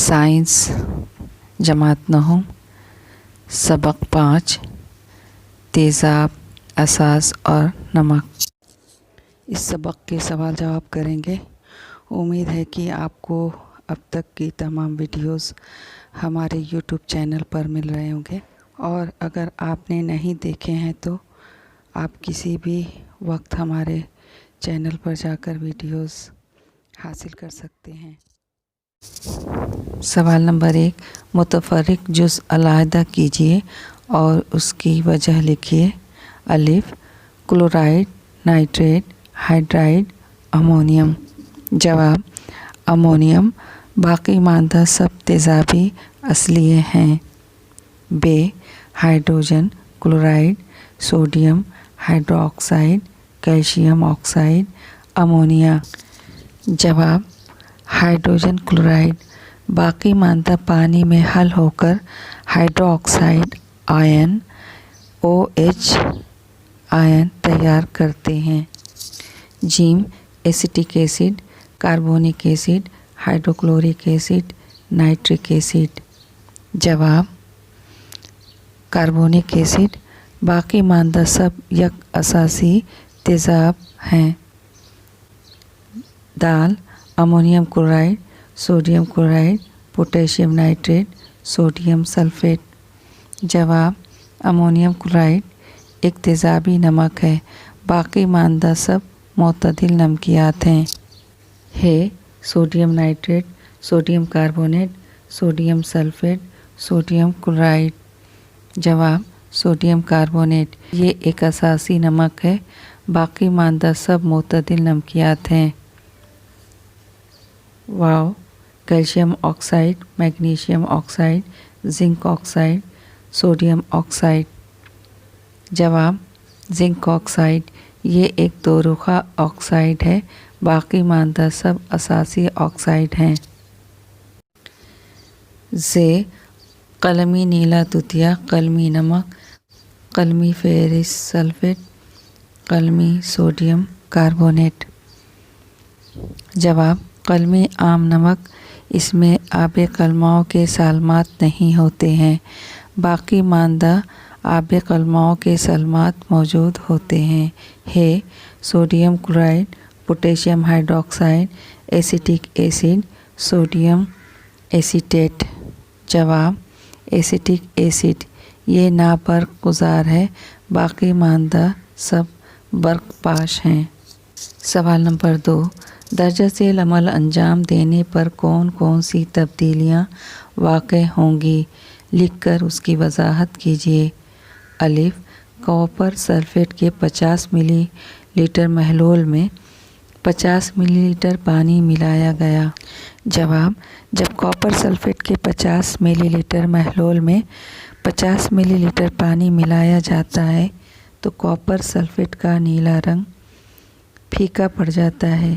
Science جماعت 9 سبق 5 تیزاب اساس اور نمک۔ اس سبق کے سوال جواب کریں گے۔ امید ہے کہ آپ کو اب تک کی تمام ویڈیوز ہمارے یوٹیوب چینل پر مل رہے ہوں گے، اور اگر آپ نے نہیں دیکھے ہیں تو آپ کسی بھی وقت ہمارے چینل پر جا کر ویڈیوز حاصل کر سکتے ہیں۔ سوال نمبر 1، متفرق جزء علیحدہ کیجیے اور اس کی وجہ لکھیے۔ الف، کلورائڈ، نائٹریٹ، ہائیڈرائڈ، امونیم۔ جواب: امونیم، باقی ماندہ سب تیزابی اصلیے ہیں۔ ب، hydrogen, chloride, sodium hydroxide, calcium oxide, ammonia. جواب: ہائیڈروجن کلورائڈ، باقی ماندہ پانی میں حل ہو کر hydroxide ion OH ion تیار کرتے ہیں۔ ج، acetic acid, carbonic acid, hydrochloric acid, nitric acid. جواب: کاربونک ایسڈ، باقی ماندہ سب یک اساسی تیزاب ہیں۔ د، ammonium chloride, sodium chloride, potassium nitrate, sodium sulphate. جواب: امونیم کلورائڈ ایک تیزابی نمک ہے، باقی ماندہ سب معتدل نمکیات ہیں۔ Sodium nitrate, sodium carbonate, sodium sulphate, sodium chloride. جواب: سوڈیم کاربونیٹ، یہ ایک اساسی نمک ہے، باقی ماندہ سب معتدل نمکیات ہیں۔ واو، calcium oxide, magnesium oxide, zinc oxide, sodium oxide. جواب: زنک آکسائڈ، یہ ایک دو رخہ آکسائڈ ہے، باقی ماندہ سب اساسی آکسائڈ ہیں۔ ز، قلمی نیلا توتیا، قلمی نمک، قلمی فیرس سلفیٹ، قلمی سوڈیم کاربونیٹ۔ جواب: قلمی عام نمک، اس میں آب قلماؤں کے سالمات نہیں ہوتے ہیں، باقی ماندہ آب قلماؤں کے سالمات موجود ہوتے ہیں۔ Sodium chloride, potassium hydroxide, acetic acid, sodium acetate. جواب: ایسیٹک ایسڈ، یہ نابرق گزار ہے، باقی ماندہ سب برق پاش ہیں۔ سوال نمبر 2، درجہ ذیل عمل انجام دینے پر کون کون سی تبدیلیاں واقع ہوں گی؟ لکھ کر اس کی وضاحت کیجیے۔ الف، کاپر سلفیٹ کے 50 ملی لیٹر محلول میں 50 ملی لیٹر پانی ملایا گیا۔ جواب: جب کاپر سلفیٹ کے 50 ملی لیٹر محلول میں 50 ملی لیٹر پانی ملایا جاتا ہے تو کاپر سلفیٹ کا نیلا رنگ پھیکا پڑ جاتا ہے۔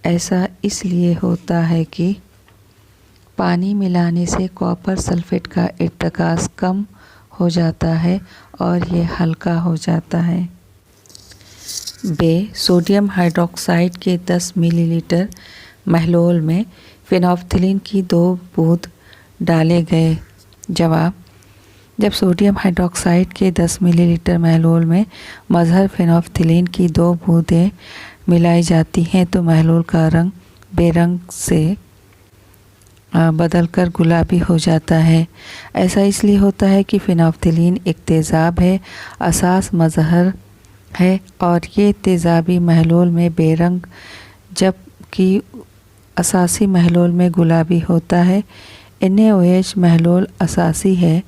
ایسا اس لیے ہوتا ہے کہ پانی ملانے سے کاپر سلفیٹ کا ارتکاز کم ہو جاتا ہے اور یہ ہلکا ہو جاتا ہے۔ ب، سوڈیم ہائیڈروکسائڈ کے 10 ملی لیٹر محلول میں فینولفتالین کی 2 بوند ڈالے گئے۔ جواب: جب سوڈیم ہائیڈروکسائڈ کے 10 ملی لیٹر محلول میں مظہر فینولفتالین کی 2 بوندیں ملائی جاتی ہیں تو محلول کا رنگ بے رنگ سے بدل کر گلابی ہو جاتا ہے۔ ایسا اس لیے ہوتا ہے کہ فینولفتالین ایک تیزاب ہے، اساس مظہر ہے، اور یہ تیزابی محلول میں بے رنگ جبکہ اساسی محلول میں گلابی ہوتا ہے۔ NaOH محلول اساسی ہے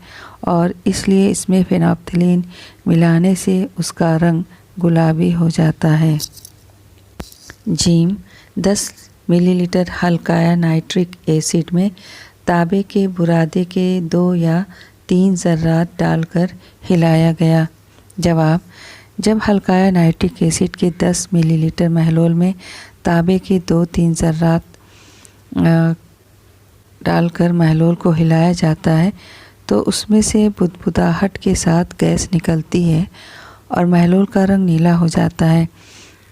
اور اس لیے اس میں فینولفتالین ملانے سے اس کا رنگ گلابی ہو جاتا ہے۔ ج، 10 ملی لیٹر ہلکایا نائٹرک ایسڈ میں تانبے کے برادے کے 2 یا 3 ذرات ڈال کر ہلایا گیا۔ جواب: جب ہلکایا نائٹرک ایسڈ کے 10 ملی لیٹر محلول میں تانبے کے 2-3 ذرات ڈال کر محلول کو ہلایا جاتا ہے تو اس میں سے بدبوداہٹ کے ساتھ گیس نکلتی ہے اور محلول کا رنگ نیلا ہو جاتا ہے۔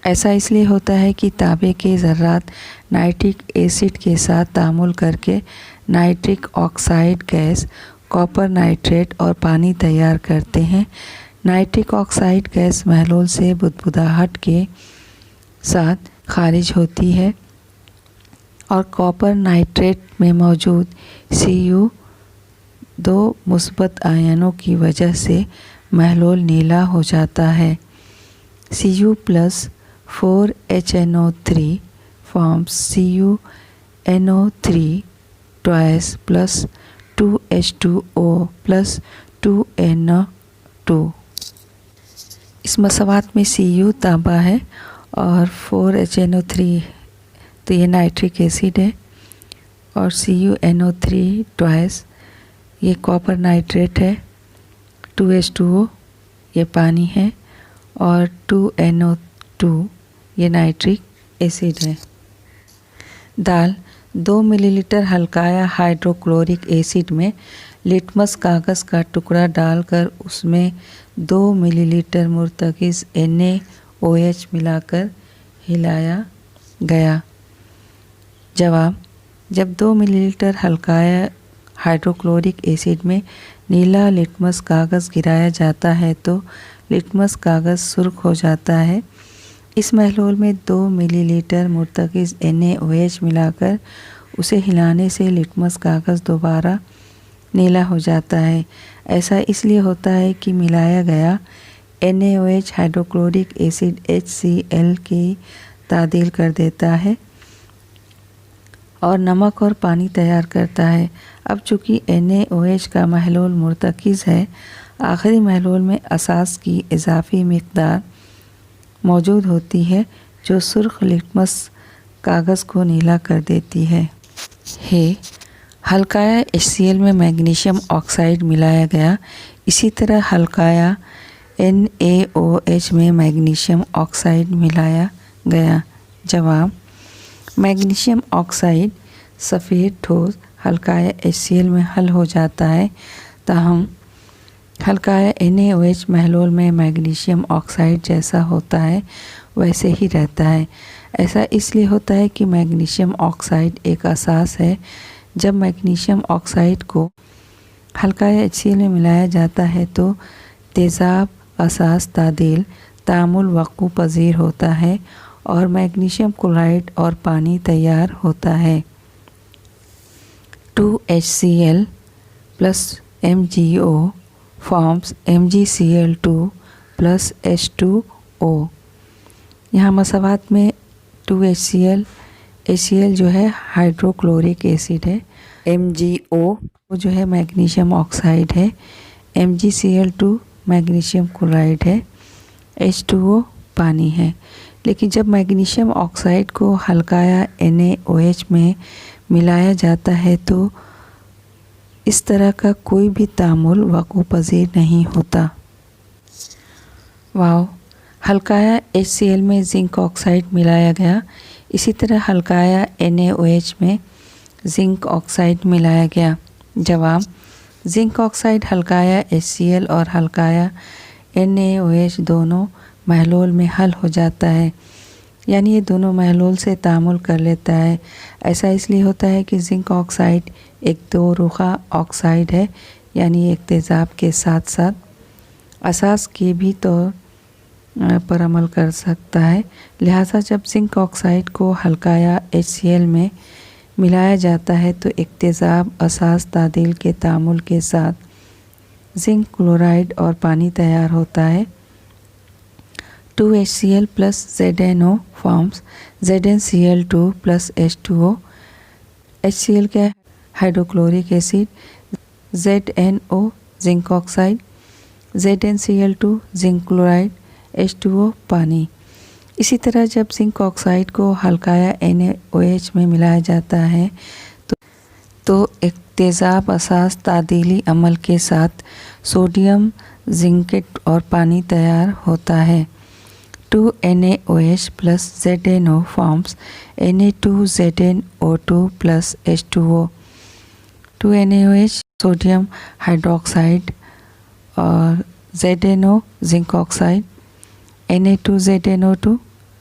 ایسا اس لیے ہوتا ہے کہ تانبے کے ذرات نائٹرک ایسڈ کے ساتھ تعامل کر کے نائٹرک آکسائڈ گیس، کاپر نائٹریٹ اور پانی تیار کرتے ہیں۔ نائٹرک آکسائڈ گیس محلول سے بدبوداہٹ کے ساتھ خارج ہوتی ہے اور کاپر نائٹریٹ میں موجود Cu2 مثبت آئنوں کی وجہ سے محلول نیلا ہو جاتا ہے۔ Cu plus 4HNO3 forms CuNO3 twice plus 2H2O plus 2NO2۔ اس مساوات میں Cu تانبا ہے اور 4HNO3 تو یہ نائٹرک ایسڈ ہے، اور CuNO3 ٹوائس یہ کاپر نائٹریٹ ہے، 2H2O یہ پانی ہے، اور 2NO2 یہ نائٹرک ایسڈ ہے۔ دال 2 ملی لیٹر ہلکایا ہائیڈروکلورک ایسڈ میں لٹمس کاغذ کا ٹکڑا ڈال کر اس میں 2 ملی لیٹر مرتکز NaOH ملا کر ہلایا گیا۔ جواب: جب 2 ملی لیٹر ہلکایا ہائیڈروکلورک ایسڈ میں نیلا لٹمس کاغذ گرایا جاتا ہے تو لٹمس کاغذ سرخ ہو جاتا ہے۔ اس محلول میں 2 ملی لیٹر مرتکز NaOH ملا کر اسے ہلانے سے لٹمس کاغذ دوبارہ نیلا ہو جاتا ہے۔ ایسا اس لیے ہوتا ہے کہ ملایا گیا NaOH ہائیڈروکلورک ایسڈ HCl کی تعدیل کر دیتا ہے اور نمک اور پانی تیار کرتا ہے۔ اب چونکہ NaOH کا محلول مرتکز ہے، آخری محلول میں اساس کی اضافی مقدار موجود ہوتی ہے جو سرخ لٹمس کاغذ کو نیلا کر دیتی ہے۔ ہلکایا HCl میں میگنیشیم آکسائڈ ملایا گیا، اسی طرح ہلکایا NaOH میں میگنیشیم آکسائڈ ملایا گیا۔ جواب: میگنیشیم آکسائڈ سفید ٹھوس ہلکایا HCl میں حل ہو جاتا ہے، تاہم ہلکایا NaOH محلول میں میگنیشیم آکسائڈ جیسا ہوتا ہے ویسے ہی رہتا ہے۔ ایسا اس لیے ہوتا ہے کہ میگنیشیم آکسائڈ ایک اساس ہے۔ جب میگنیشیم آکسائڈ کو ہلکایا HCl میں ملایا جاتا ہے تو تیزاب اساس تعدیل تعامل وقوع پذیر ہوتا ہے اور میگنیشیم کلورائڈ اور پانی تیار ہوتا ہے۔ 2HCl plus MgO forms MgCl2 plus H2O۔ یہاں مساوات میں 2HCl HCl جو ہے ہائیڈروکلورک ایسڈ ہے، MgO جو ہے میگنیشیم آکسائڈ ہے، MgCl2 میگنیشیم کلورائڈ ہے، H2O پانی ہے۔ لیکن جب میگنیشیم آکسائڈ کو ہلکایا NaOH میں ملایا جاتا ہے تو اس طرح کا کوئی بھی تعامل وقوع پذیر نہیں ہوتا۔ ہلکایا HCl میں زنک آکسائڈ ملایا گیا، اسی طرح ہلکایا NaOH میں زنک آکسائڈ ملایا گیا۔ جواب: زنک آکسائڈ ہلکایا HCl اور ہلکایا NaOH دونوں محلول میں حل ہو جاتا ہے، یعنی یہ دونوں محلول سے تعامل کر لیتا ہے۔ ایسا اس لیے ہوتا ہے کہ زنک آکسائڈ ایک دو رخا آکسائڈ ہے، یعنی ایک تیزاب کے ساتھ ساتھ اساس کے بھی طور پر عمل کر سکتا ہے۔ لہٰذا جب زنک آکسائڈ کو ہلکایا HCl میں ملایا جاتا ہے تو ایک تیزاب اساس تعدیل کے تعامل کے ساتھ زنک کلورائڈ اور پانی تیار ہوتا ہے۔ 2HCl plus ZnO forms ZnCl2 plus H2O۔ HCl کا hydrochloric acid, ZnO zinc oxide, ZnCl2 zinc chloride, H2O پانی۔ اسی طرح جب زنک آکسائڈ کو ہلکایا NaOH میں ملایا جاتا ہے تو ایک تیزاب اساس تعدیلی عمل کے ساتھ سوڈیم زنکیٹ اور پانی تیار ہوتا ہے۔ 2NaOH plus ZnO forms Na2ZnO2 plus H2O۔ 2NaOH sodium hydroxide اور ZnO zinc oxide, Na2ZnO2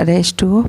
H2O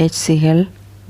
HCl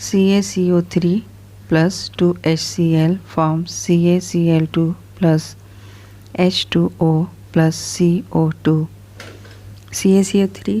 CaCO3 plus 2HCl forms CaCl2 plus H2O plus CO2। CaCO3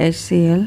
HCl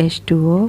H2O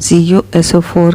CuSO4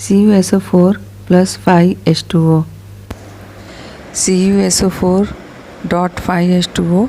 CuSO4 plus 5H2O। CuSO4.5H2O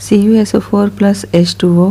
CuSO4 plus H2O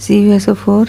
CuSO4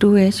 2H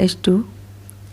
H2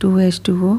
2H2O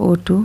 O2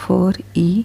4E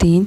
3,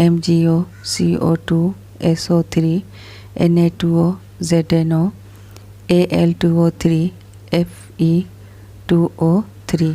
MgO, CO2, SO3, Na2O, ZnO, Al2O3, Fe2O3।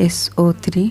SO3,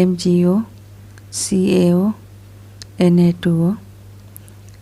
MgO, CaO, Na2O,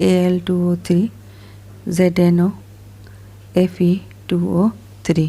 Al2O3, ZnO, Fe2O3।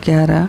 11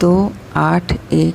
281,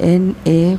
Na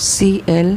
Cl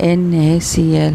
NaCl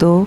2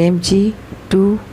Mg2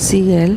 Cl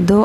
2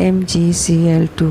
MgCl2